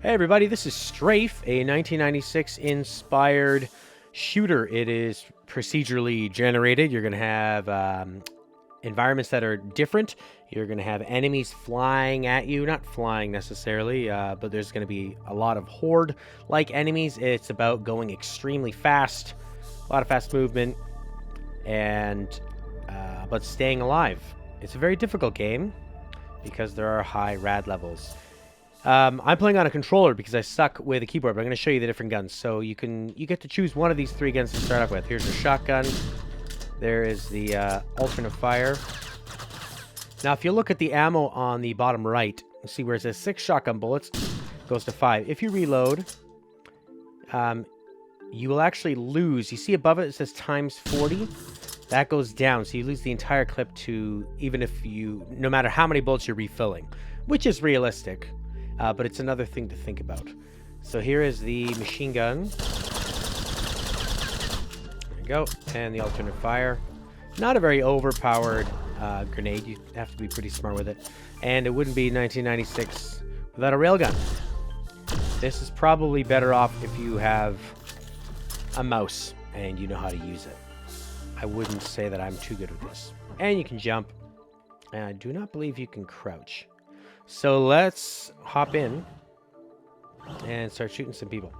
Hey everybody, this is STRAFE, a 1996 inspired shooter. It is procedurally generated. You're going to have environments that are different. You're going to have enemies flying at you, not flying necessarily, but there's going to be a lot of horde-like enemies. It's about going extremely fast, a lot of fast movement, and but staying alive. It's a very difficult game because there are high rad levels. I'm playing on a controller because I suck with a keyboard, but I'm going to show you the different guns. So you get to choose one of these three guns to start off with. Here's your shotgun. There is the alternate fire. Now, if you look at the ammo on the bottom right, you see where it says 6 shotgun bullets, goes to 5. If you reload, you will actually lose. You see above it, it says times 40. That goes down, so you lose the entire clip to no matter how many bullets you're refilling, which is realistic. But it's another thing to think about. So here is the machine gun. There you go. And the alternate fire. Not a very overpowered grenade. You have to be pretty smart with it. And it wouldn't be 1996 without a railgun. This is probably better off if you have a mouse and you know how to use it. I wouldn't say that I'm too good with this. And you can jump. And I do not believe you can crouch. So let's hop in and start shooting some people.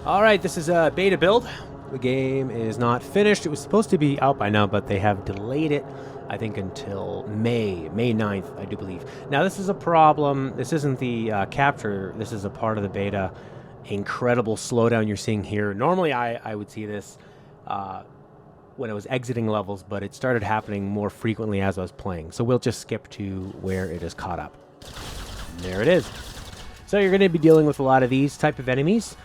All right, this is a beta build. The game is not finished. It was supposed to be out by now, but they have delayed it, I think, until May 9th, I do believe. Now, this is a problem. This isn't the capture. This is a part of the beta. Incredible slowdown you're seeing here. Normally, I would see this when I was exiting levels, but it started happening more frequently as I was playing. So we'll just skip to where it is caught up. And there it is. So you're going to be dealing with a lot of these type of enemies.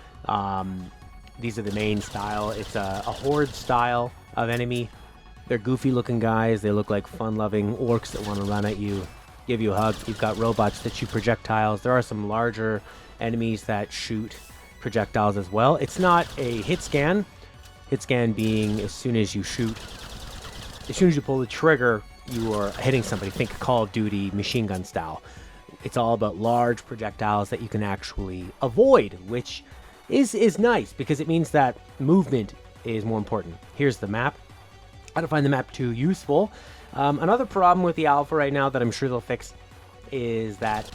These are the main style. It's a horde style of enemy. They're goofy looking guys. They look like fun-loving orcs that want to run at you, give you a hug. You've got robots that shoot projectiles. There are some larger enemies that shoot projectiles as well. It's not a hit scan. Hit scan being as soon as you shoot, as soon as you pull the trigger, you are hitting somebody. Think Call of Duty machine gun style. It's all about large projectiles that you can actually avoid, which is nice because it means that movement is more important. Here's the map. I don't find the map too useful. Another problem with the alpha right now that I'm sure they'll fix is that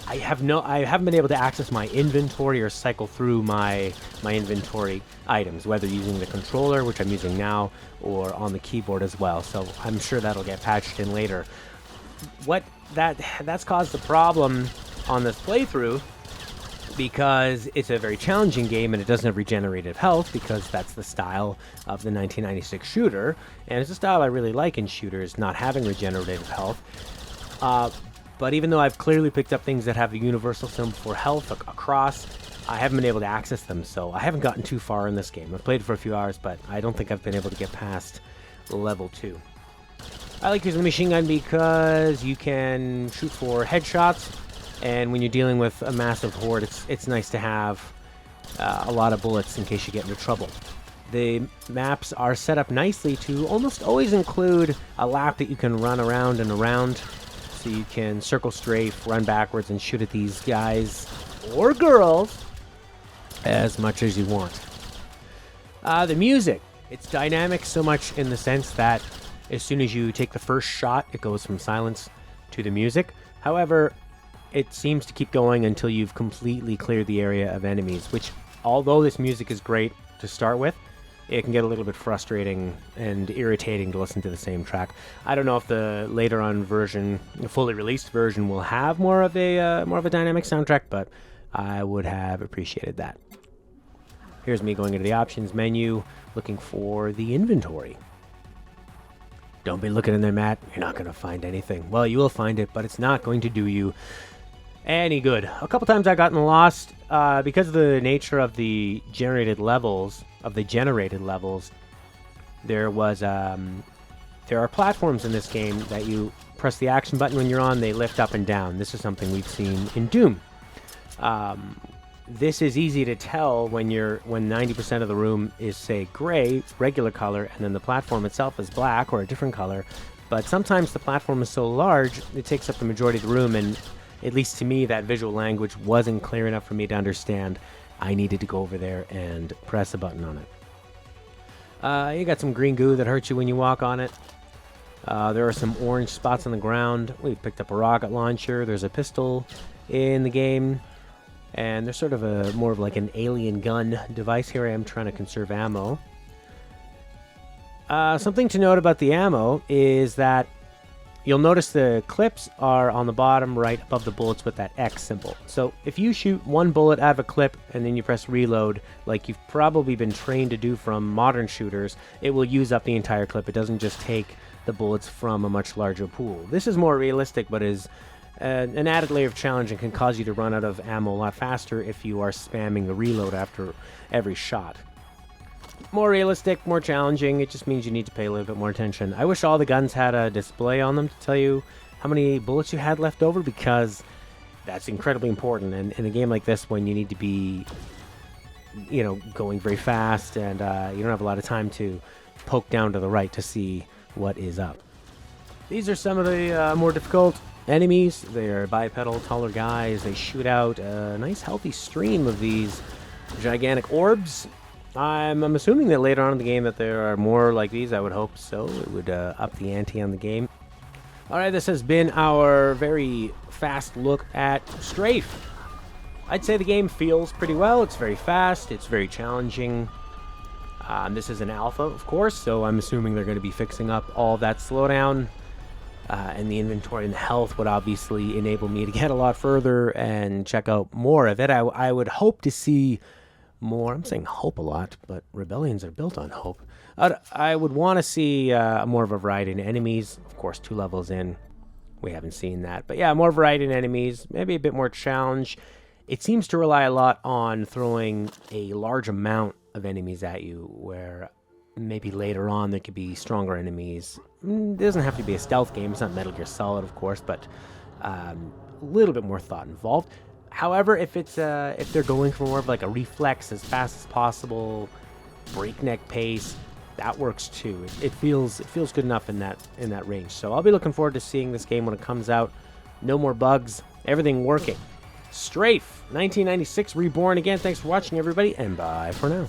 I haven't been able to access my inventory or cycle through my inventory items, whether using the controller, which I'm using now, or on the keyboard as well. So I'm sure that'll get patched in later. That's caused a problem on this playthrough because it's a very challenging game and it doesn't have regenerative health because that's the style of the 1996 shooter, and it's a style I really like in shooters, not having regenerative health. But even though I've clearly picked up things that have a universal symbol for health across, I haven't been able to access them, so I haven't gotten too far in this game. I've played for a few hours, but I don't think I've been able to get past level 2. I like using the machine gun because you can shoot for headshots, and when you're dealing with a massive horde, it's nice to have a lot of bullets in case you get into trouble. The maps are set up nicely to almost always include a lap that you can run around and around. So you can circle strafe, run backwards, and shoot at these guys or girls as much as you want. The music, it's dynamic so much in the sense that as soon as you take the first shot, it goes from silence to the music. However, it seems to keep going until you've completely cleared the area of enemies, which, although this music is great to start with, it can get a little bit frustrating and irritating to listen to the same track. I don't know if the later on version, the fully released version, will have more of a dynamic soundtrack, but I would have appreciated that. Here's me going into the options menu, looking for the inventory. Don't be looking in there, Matt. You're not going to find anything. Well, you will find it, but it's not going to do you any good. A couple times I've gotten lost because of the nature of the generated levels. There are platforms in this game that you press the action button when you're on, they lift up and down. This is something we've seen in Doom. This is easy to tell when 90% of the room is, say, gray, regular color, and then the platform itself is black or a different color. But sometimes the platform is so large, it takes up the majority of the room, and at least to me, that visual language wasn't clear enough for me to understand. I needed to go over there and press a button on it. You got some green goo that hurts you when you walk on it. There are some orange spots on the ground. We've picked up a rocket launcher. There's a pistol in the game. And there's sort of more of like an alien gun device. Here I am trying to conserve ammo. Something to note about the ammo is that you'll notice the clips are on the bottom right above the bullets with that X symbol. So if you shoot one bullet out of a clip and then you press reload, like you've probably been trained to do from modern shooters, it will use up the entire clip. It doesn't just take the bullets from a much larger pool. This is more realistic, but is an added layer of challenge and can cause you to run out of ammo a lot faster if you are spamming the reload after every shot. More realistic, more challenging. It just means you need to pay a little bit more attention. I wish all the guns had a display on them to tell you how many bullets you had left over, because that's incredibly important. And in a game like this, when you need to be, going very fast and you don't have a lot of time to poke down to the right to see what is up. These are some of the more difficult enemies. They are bipedal, taller guys. They shoot out a nice healthy stream of these gigantic orbs. I'm assuming that later on in the game that there are more like these. I would hope so. It would up the ante on the game. Alright, this has been our very fast look at STRAFE. I'd say the game feels pretty well. It's very fast. It's very challenging. This is an alpha, of course, so I'm assuming they're going to be fixing up all that slowdown. And the inventory and the health would obviously enable me to get a lot further and check out more of it. I would hope to see more. I'm saying hope a lot, but rebellions are built on hope. I would want to see more of a variety in enemies. Of course, 2 levels in, we haven't seen that. But yeah, more variety in enemies, maybe a bit more challenge. It seems to rely a lot on throwing a large amount of enemies at you, where maybe later on there could be stronger enemies. It doesn't have to be a stealth game. It's not Metal Gear Solid, of course, but a little bit more thought involved. However, if they're going for more of like a reflex, as fast as possible, breakneck pace, that works too. It feels good enough in that range. So I'll be looking forward to seeing this game when it comes out. No more bugs, everything working. STRAFE, 1996, reborn again. Thanks for watching, everybody, and bye for now.